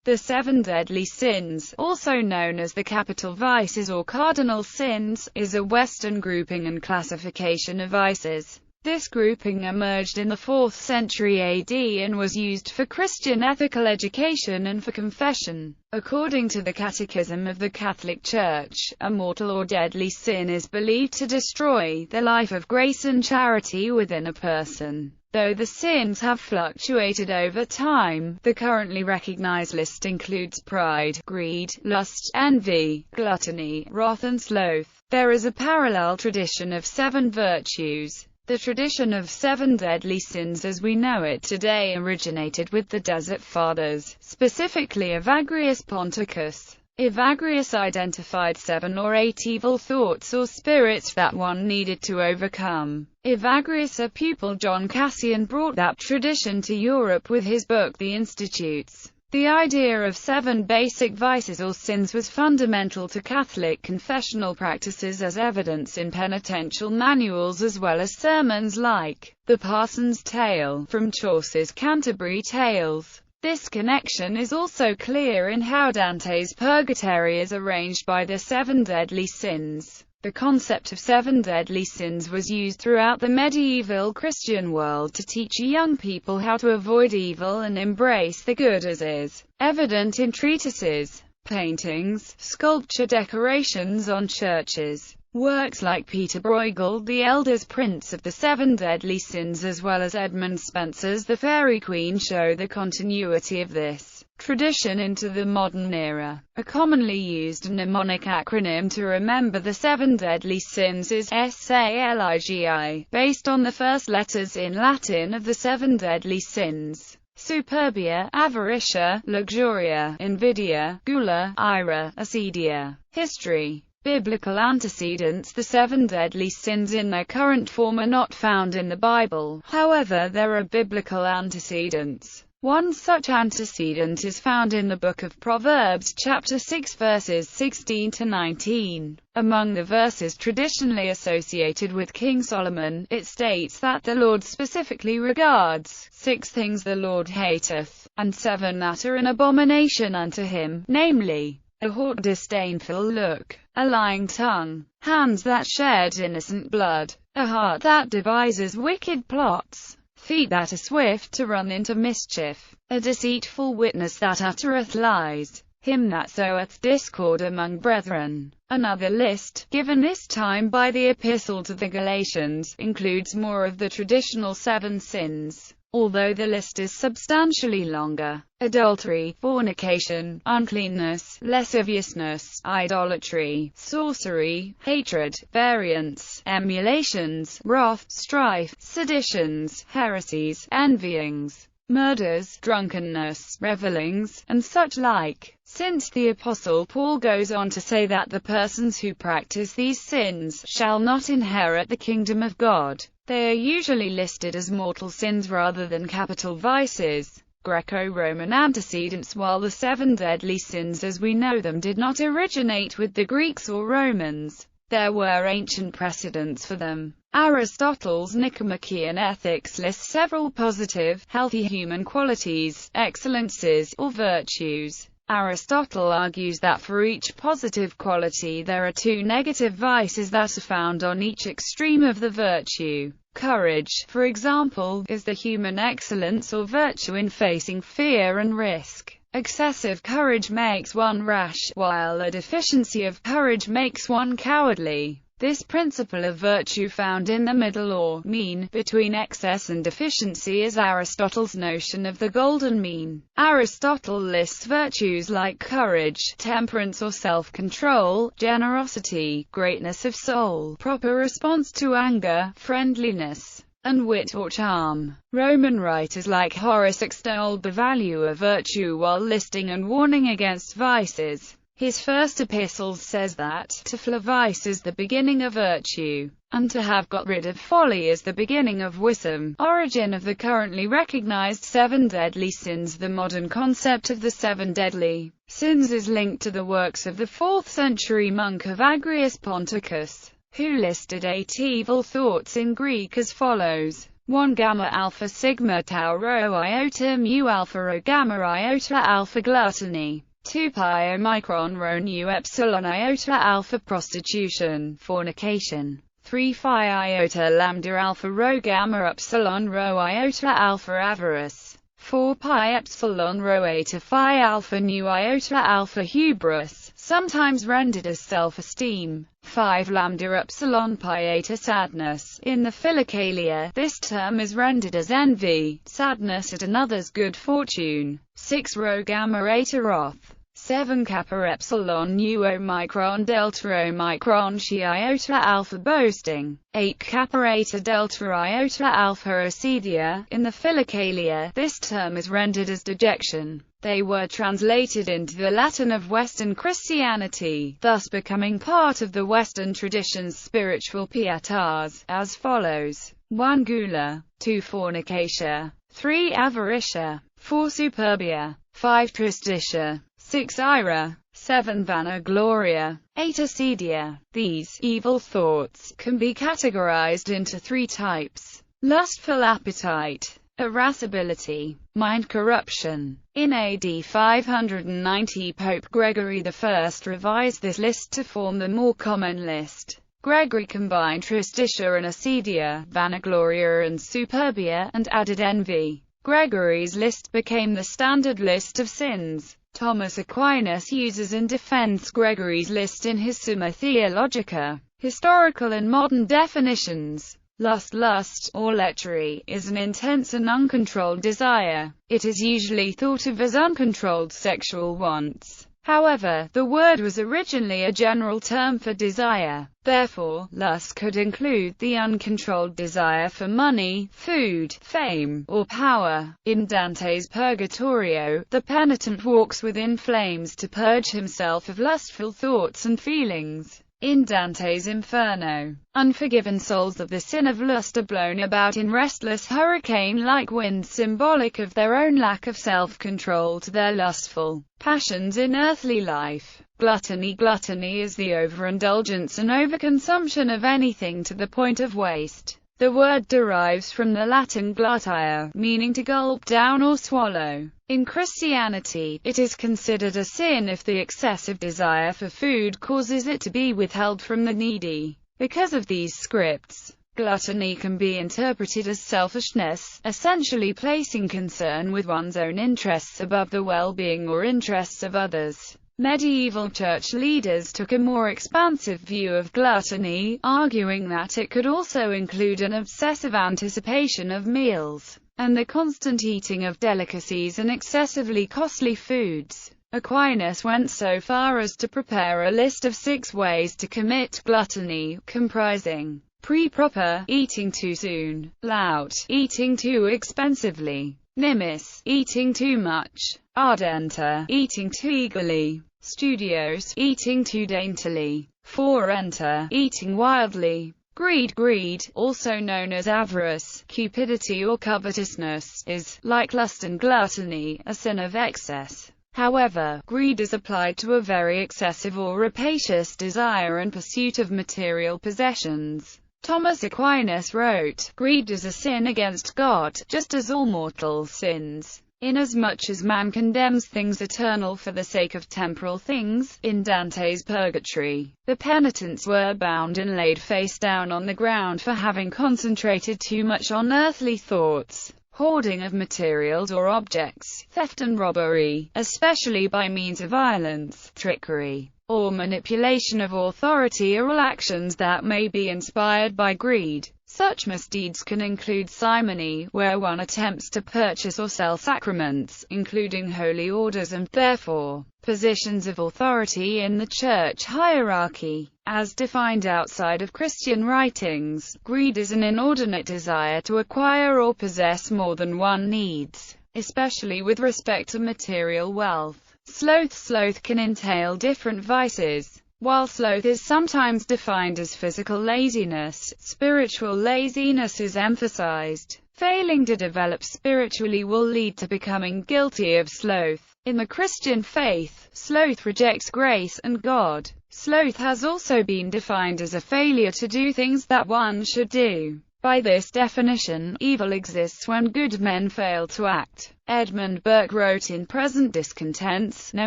The seven deadly sins, also known as the capital vices or cardinal sins, is a Western grouping and classification of vices. This grouping emerged in the 4th century AD and was used for Christian ethical education and for confession. According to the Catechism of the Catholic Church, a mortal or deadly sin is believed to destroy the life of grace and charity within a person. Though the sins have fluctuated over time, the currently recognized list includes pride, greed, lust, envy, gluttony, wrath and sloth. There is a parallel tradition of 7 virtues. The tradition of 7 deadly sins as we know it today originated with the Desert Fathers, specifically Evagrius Ponticus. Evagrius identified 7 or 8 evil thoughts or spirits that one needed to overcome. Evagrius' pupil John Cassian brought that tradition to Europe with his book The Institutes. The idea of 7 basic vices or sins was fundamental to Catholic confessional practices as evidence in penitential manuals as well as sermons like The Parson's Tale from Chaucer's Canterbury Tales. This connection is also clear in how Dante's Purgatory is arranged by the 7 deadly sins. The concept of 7 deadly sins was used throughout the medieval Christian world to teach young people how to avoid evil and embrace the good as is, evident in treatises, paintings, sculpture, decorations on churches. Works like Peter Bruegel the Elder's Prince of the 7 Deadly Sins as well as Edmund Spenser's The Fairy Queen show the continuity of this tradition into the modern era. A commonly used mnemonic acronym to remember the 7 deadly sins is SALIGI, based on the first letters in Latin of the 7 deadly sins: superbia, avaritia, luxuria, invidia, gula, ira, acedia. History. Biblical antecedents. The 7 deadly sins in their current form are not found in the Bible, however there are biblical antecedents. One such antecedent is found in the book of Proverbs chapter 6 verses 16 to 19. Among the verses traditionally associated with King Solomon, it states that the Lord specifically regards 6 things the Lord hateth, and 7 that are an abomination unto him, namely, a haughty disdainful look, a lying tongue, hands that shed innocent blood, a heart that devises wicked plots, feet that are swift to run into mischief, a deceitful witness that uttereth lies, him that soweth discord among brethren. Another list, given this time by the Epistle to the Galatians, includes more of the traditional 7 sins, although the list is substantially longer: adultery, fornication, uncleanness, lasciviousness, idolatry, sorcery, hatred, variance, emulations, wrath, strife, seditions, heresies, envyings, murders, drunkenness, revellings, and such like. Since the Apostle Paul goes on to say that the persons who practice these sins shall not inherit the kingdom of God, they are usually listed as mortal sins rather than capital vices. Greco-Roman antecedents. While the 7 deadly sins as we know them did not originate with the Greeks or Romans, there were ancient precedents for them. Aristotle's Nicomachean Ethics lists several positive, healthy human qualities, excellences, or virtues. Aristotle argues that for each positive quality there are 2 negative vices that are found on each extreme of the virtue. Courage, for example, is the human excellence or virtue in facing fear and risk. Excessive courage makes one rash, while a deficiency of courage makes one cowardly. This principle of virtue found in the middle or mean between excess and deficiency is Aristotle's notion of the golden mean. Aristotle lists virtues like courage, temperance or self-control, generosity, greatness of soul, proper response to anger, friendliness, and wit or charm. Roman writers like Horace extolled the value of virtue while listing and warning against vices. His first epistles says that, to fly vice is the beginning of virtue, and to have got rid of folly is the beginning of wisdom. Origin of the currently recognized 7 deadly sins. The modern concept of the 7 deadly sins is linked to the works of the 4th century monk Evagrius Ponticus, who listed 8 evil thoughts in Greek as follows: 1 gamma alpha sigma tau rho iota mu alpha rho gamma iota alpha gluttony. 2 pi omicron rho nu epsilon iota alpha prostitution, fornication. 3 phi iota lambda alpha rho gamma epsilon rho iota alpha avarice. 4 pi epsilon rho eta phi alpha nu iota alpha hubris, sometimes rendered as self-esteem. 5 lambda epsilon pi eta sadness. In the Philokalia, this term is rendered as envy, sadness at another's good fortune. 6 rho gamma eta wrath. 7 kappa epsilon nu omicron delta omicron chi iota alpha boasting. 8 kappa eta delta iota alpha acedia. In the Philokalia, this term is rendered as dejection. They were translated into the Latin of Western Christianity, thus becoming part of the Western tradition's spiritual pietas, as follows: 1 gula, 2 fornicatia, 3 avaritia, 4 superbia, 5 tristitia, 6 ira, 7 vanagloria, 8 acedia. These evil thoughts can be categorized into 3 types: lustful appetite, irascibility, mind corruption. In AD 590, Pope Gregory I revised this list to form the more common list. Gregory combined tristitia and acedia, vanagloria and superbia, and added envy. Gregory's list became the standard list of sins. Thomas Aquinas uses and defends Gregory's list in his Summa Theologica. Historical and modern definitions. Lust, or lechery, is an intense and uncontrolled desire. It is usually thought of as uncontrolled sexual wants. However, the word was originally a general term for desire. Therefore, lust could include the uncontrolled desire for money, food, fame, or power. In Dante's Purgatorio, the penitent walks within flames to purge himself of lustful thoughts and feelings. In Dante's Inferno, unforgiven souls of the sin of lust are blown about in restless hurricane-like winds, symbolic of their own lack of self-control to their lustful passions in earthly life. Gluttony. Gluttony is the overindulgence and overconsumption of anything to the point of waste. The word derives from the Latin glutire, meaning to gulp down or swallow. In Christianity, it is considered a sin if the excessive desire for food causes it to be withheld from the needy. Because of these scripts, gluttony can be interpreted as selfishness, essentially placing concern with one's own interests above the well-being or interests of others. Medieval church leaders took a more expansive view of gluttony, arguing that it could also include an obsessive anticipation of meals, and the constant eating of delicacies and excessively costly foods. Aquinas went so far as to prepare a list of 6 ways to commit gluttony, comprising pre-proper, eating too soon; laut, eating too expensively; nimis, eating too much; ardenter, eating too eagerly; studios, eating too daintily; forenter, eating wildly; greed, also known as avarice, cupidity or covetousness, is, like lust and gluttony, a sin of excess. However, greed is applied to a very excessive or rapacious desire and pursuit of material possessions. Thomas Aquinas wrote, "Greed is a sin against God, just as all mortal sins. Inasmuch as man condemns things eternal for the sake of temporal things." In Dante's Purgatory, the penitents were bound and laid face down on the ground for having concentrated too much on earthly thoughts, hoarding of materials or objects, theft and robbery, especially by means of violence, trickery, or manipulation of authority, are all actions that may be inspired by greed. Such misdeeds can include simony, where one attempts to purchase or sell sacraments, including holy orders and, therefore, positions of authority in the church hierarchy. As defined outside of Christian writings, greed is an inordinate desire to acquire or possess more than one needs, especially with respect to material wealth. Sloth can entail different vices. While sloth is sometimes defined as physical laziness, spiritual laziness is emphasized. Failing to develop spiritually will lead to becoming guilty of sloth. In the Christian faith, sloth rejects grace and God. Sloth has also been defined as a failure to do things that one should do. By this definition, evil exists when good men fail to act. Edmund Burke wrote in Present Discontents, "No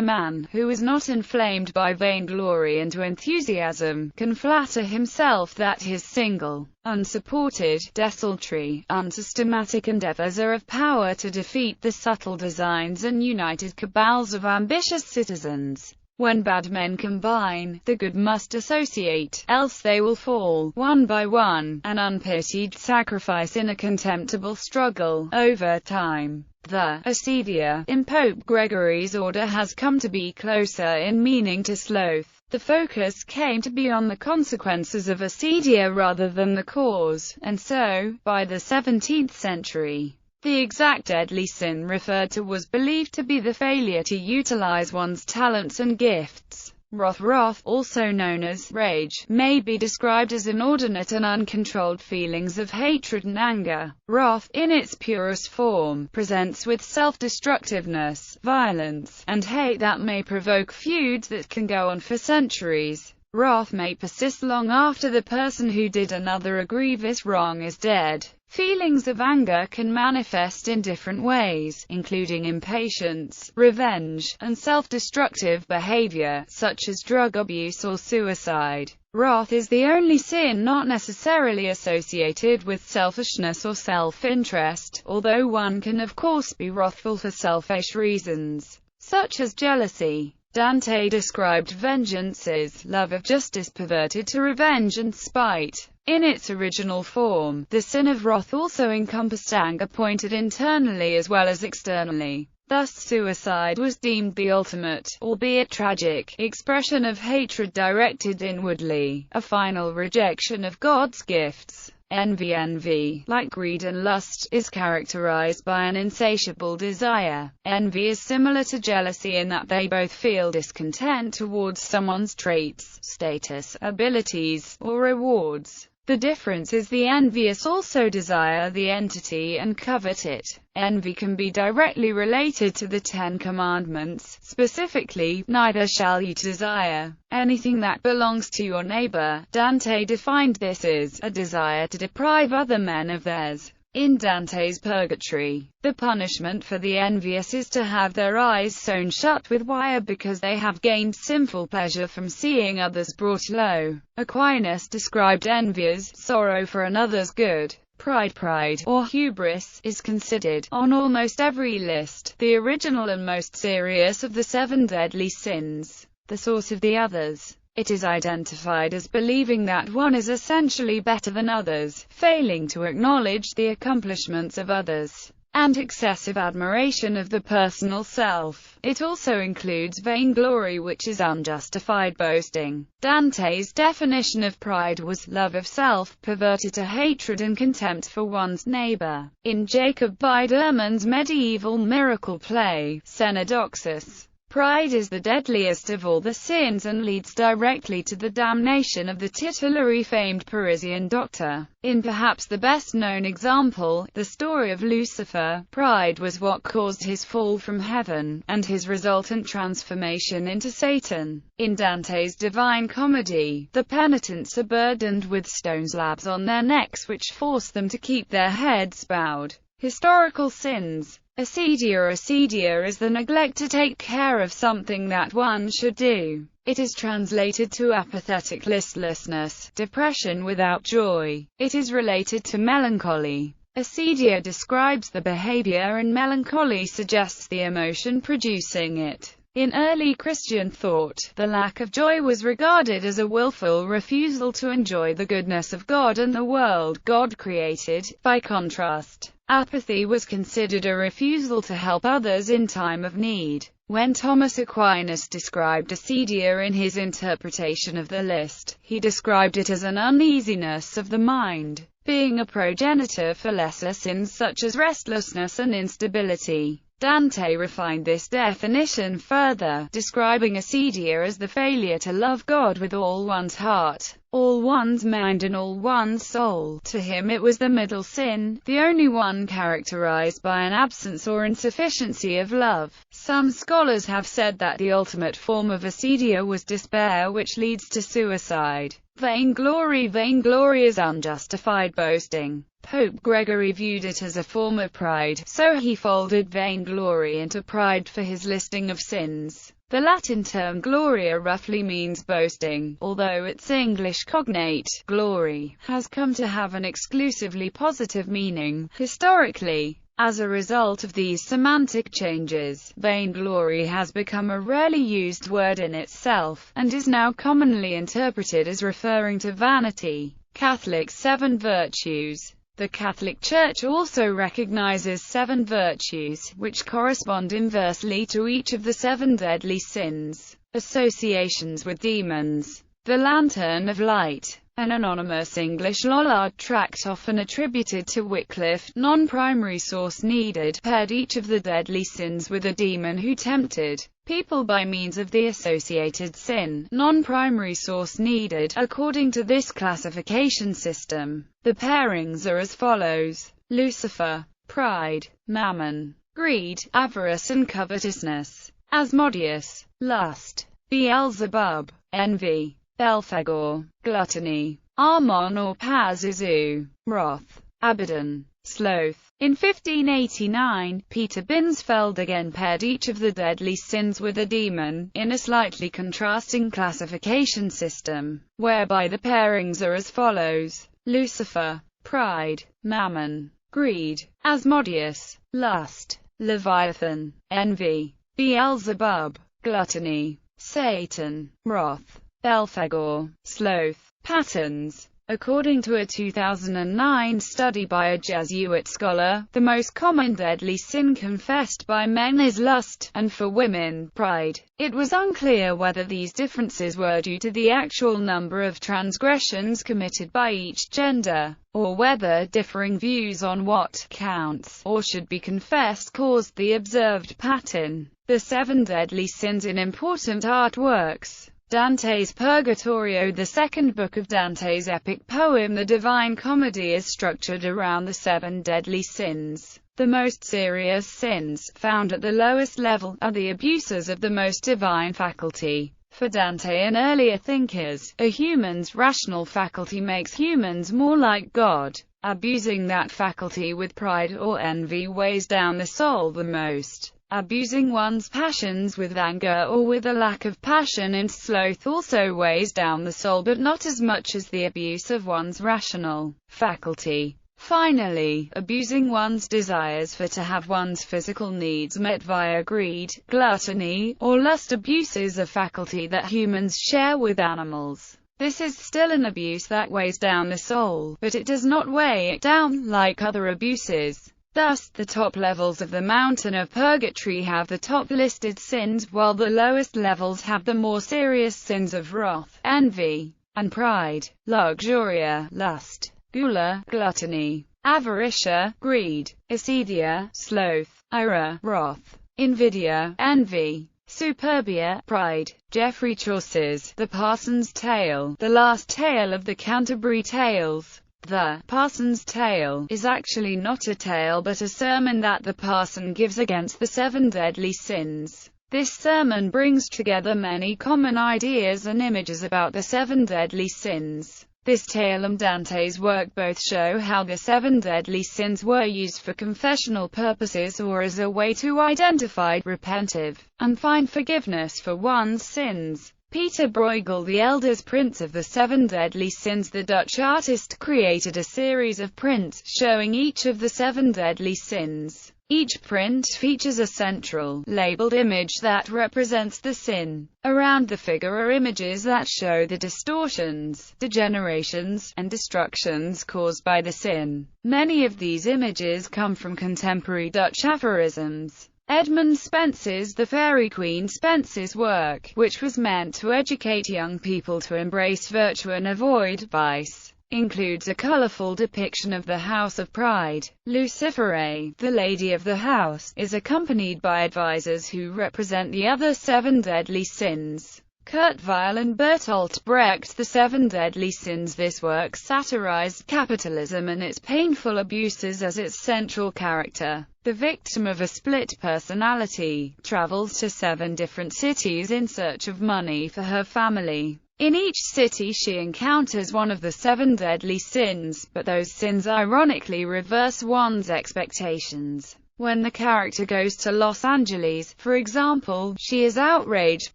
man, who is not inflamed by vainglory into enthusiasm, can flatter himself that his single, unsupported, desultory, unsystematic endeavors are of power to defeat the subtle designs and united cabals of ambitious citizens. When bad men combine, the good must associate, else they will fall, one by one, an unpitied sacrifice in a contemptible struggle, over time." The acedia in Pope Gregory's order has come to be closer in meaning to sloth. The focus came to be on the consequences of acedia rather than the cause, and so, by the 17th century, the exact deadly sin referred to was believed to be the failure to utilize one's talents and gifts. Wrath, also known as rage, may be described as inordinate and uncontrolled feelings of hatred and anger. Wrath, in its purest form, presents with self-destructiveness, violence, and hate that may provoke feuds that can go on for centuries. Wrath may persist long after the person who did another a grievous wrong is dead. Feelings of anger can manifest in different ways, including impatience, revenge, and self-destructive behavior, such as drug abuse or suicide. Wrath is the only sin not necessarily associated with selfishness or self-interest, although one can of course be wrathful for selfish reasons, such as jealousy. Dante described vengeance as love of justice perverted to revenge and spite. In its original form, the sin of wrath also encompassed anger pointed internally as well as externally. Thus suicide was deemed the ultimate, albeit tragic, expression of hatred directed inwardly, a final rejection of God's gifts. Envy, like greed and lust, is characterized by an insatiable desire. Envy is similar to jealousy in that they both feel discontent towards someone's traits, status, abilities, or rewards. The difference is the envious also desire the entity and covet it. Envy can be directly related to the Ten Commandments, specifically, neither shall you desire anything that belongs to your neighbor. Dante defined this as a desire to deprive other men of theirs. In Dante's Purgatory, the punishment for the envious is to have their eyes sewn shut with wire because they have gained sinful pleasure from seeing others brought low. Aquinas described envy as sorrow for another's good. Pride, or hubris, is considered, on almost every list, the original and most serious of the 7 deadly sins, the source of the others. It is identified as believing that one is essentially better than others, failing to acknowledge the accomplishments of others, and excessive admiration of the personal self. It also includes vainglory, which is unjustified boasting. Dante's definition of pride was love of self, perverted to hatred and contempt for one's neighbor. In Jacob Biedermann's medieval miracle play, Cenodoxus, pride is the deadliest of all the sins and leads directly to the damnation of the titulary famed Parisian doctor. In perhaps the best-known example, the story of Lucifer, pride was what caused his fall from heaven, and his resultant transformation into Satan. In Dante's Divine Comedy, the penitents are burdened with stone slabs on their necks which force them to keep their heads bowed. Historical sins. Acedia is the neglect to take care of something that one should do. It is translated to apathetic listlessness, depression without joy. It is related to melancholy. Acedia describes the behavior and melancholy suggests the emotion producing it. In early Christian thought, the lack of joy was regarded as a willful refusal to enjoy the goodness of God and the world God created. By contrast, apathy was considered a refusal to help others in time of need. When Thomas Aquinas described acedia in his interpretation of the list, he described it as an uneasiness of the mind, being a progenitor for lesser sins such as restlessness and instability. Dante refined this definition further, describing acedia as the failure to love God with all one's heart, all one's mind and all one's soul. To him it was the middle sin, the only one characterized by an absence or insufficiency of love. Some scholars have said that the ultimate form of acedia was despair, which leads to suicide. Vainglory. Vainglory is unjustified boasting. Pope Gregory viewed it as a form of pride, so he folded vainglory into pride for his listing of sins. The Latin term gloria roughly means boasting, although its English cognate, glory, has come to have an exclusively positive meaning, historically. As a result of these semantic changes, vainglory has become a rarely used word in itself, and is now commonly interpreted as referring to vanity. Catholic 7 virtues. The Catholic Church also recognizes 7 virtues, which correspond inversely to each of the 7 deadly sins. Associations with demons. The Lantern of Light. An anonymous English Lollard tract often attributed to Wycliffe, non-primary source needed, paired each of the deadly sins with a demon who tempted people by means of the associated sin. Non-primary source needed. According to this classification system, the pairings are as follows: Lucifer, pride, mammon, greed, avarice and covetousness; Asmodeus, lust; Beelzebub, envy; Belphegor, gluttony; Ammon or Pazuzu, wrath; Abaddon, sloth. In 1589, Peter Binsfeld again paired each of the deadly sins with a demon, in a slightly contrasting classification system, whereby the pairings are as follows: Lucifer, pride, mammon, greed; Asmodeus, lust; Leviathan, envy; Beelzebub, gluttony; Satan, wrath; Belphegor, sloth. Patterns. According to a 2009 study by a Jesuit scholar, the most common deadly sin confessed by men is lust, and for women, pride. It was unclear whether these differences were due to the actual number of transgressions committed by each gender, or whether differing views on what counts, or should be confessed caused the observed pattern. The 7 deadly sins in important artworks. Dante's Purgatorio. The second book of Dante's epic poem The Divine Comedy is structured around the 7 deadly sins. The most serious sins, found at the lowest level, are the abuses of the most divine faculty. For Dante and earlier thinkers, a human's rational faculty makes humans more like God. Abusing that faculty with pride or envy weighs down the soul the most. Abusing one's passions with anger or with a lack of passion and sloth also weighs down the soul, but not as much as the abuse of one's rational faculty. Finally, abusing one's desires for to have one's physical needs met via greed, gluttony, or lust abuses a faculty that humans share with animals. This is still an abuse that weighs down the soul, but it does not weigh it down like other abuses. Thus, the top levels of the mountain of purgatory have the top listed sins, while the lowest levels have the more serious sins of wrath, envy, and pride, luxuria, lust, gula, gluttony, avaricia, greed, acedia, sloth, ira, wrath, invidia, envy, superbia, pride. Geoffrey Chaucer's The Parson's Tale, the last tale of the Canterbury Tales. The Parson's Tale is actually not a tale but a sermon that the parson gives against the 7 deadly sins. This sermon brings together many common ideas and images about the 7 deadly sins. This tale and Dante's work both show how the 7 deadly sins were used for confessional purposes or as a way to identify, repent and find forgiveness for one's sins. Peter Bruegel, the Elder's prints of the 7 deadly sins. The Dutch artist created a series of prints, showing each of the 7 deadly sins. Each print features a central, labeled image that represents the sin. Around the figure are images that show the distortions, degenerations, and destructions caused by the sin. Many of these images come from contemporary Dutch aphorisms. Edmund Spenser's The Fairy Queen. Spenser's work, which was meant to educate young people to embrace virtue and avoid vice, includes a colorful depiction of the House of Pride. Luciferae, the Lady of the House, is accompanied by advisors who represent the other 7 deadly sins. Kurt Weill and Bertolt Brecht. The 7 Deadly Sins. This work satirized capitalism and its painful abuses as its central character. The victim of a split personality travels to 7 different cities in search of money for her family. In each city she encounters one of the 7 deadly sins, but those sins ironically reverse one's expectations. When the character goes to Los Angeles, for example, she is outraged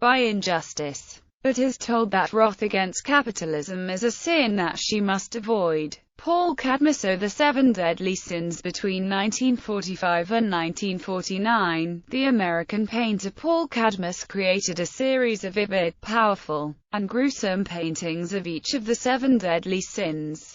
by injustice, but is told that wrath against capitalism is a sin that she must avoid. Paul Cadmus. The 7 Deadly Sins. Between 1945 and 1949, the American painter Paul Cadmus created a series of vivid, powerful, and gruesome paintings of each of the 7 deadly sins.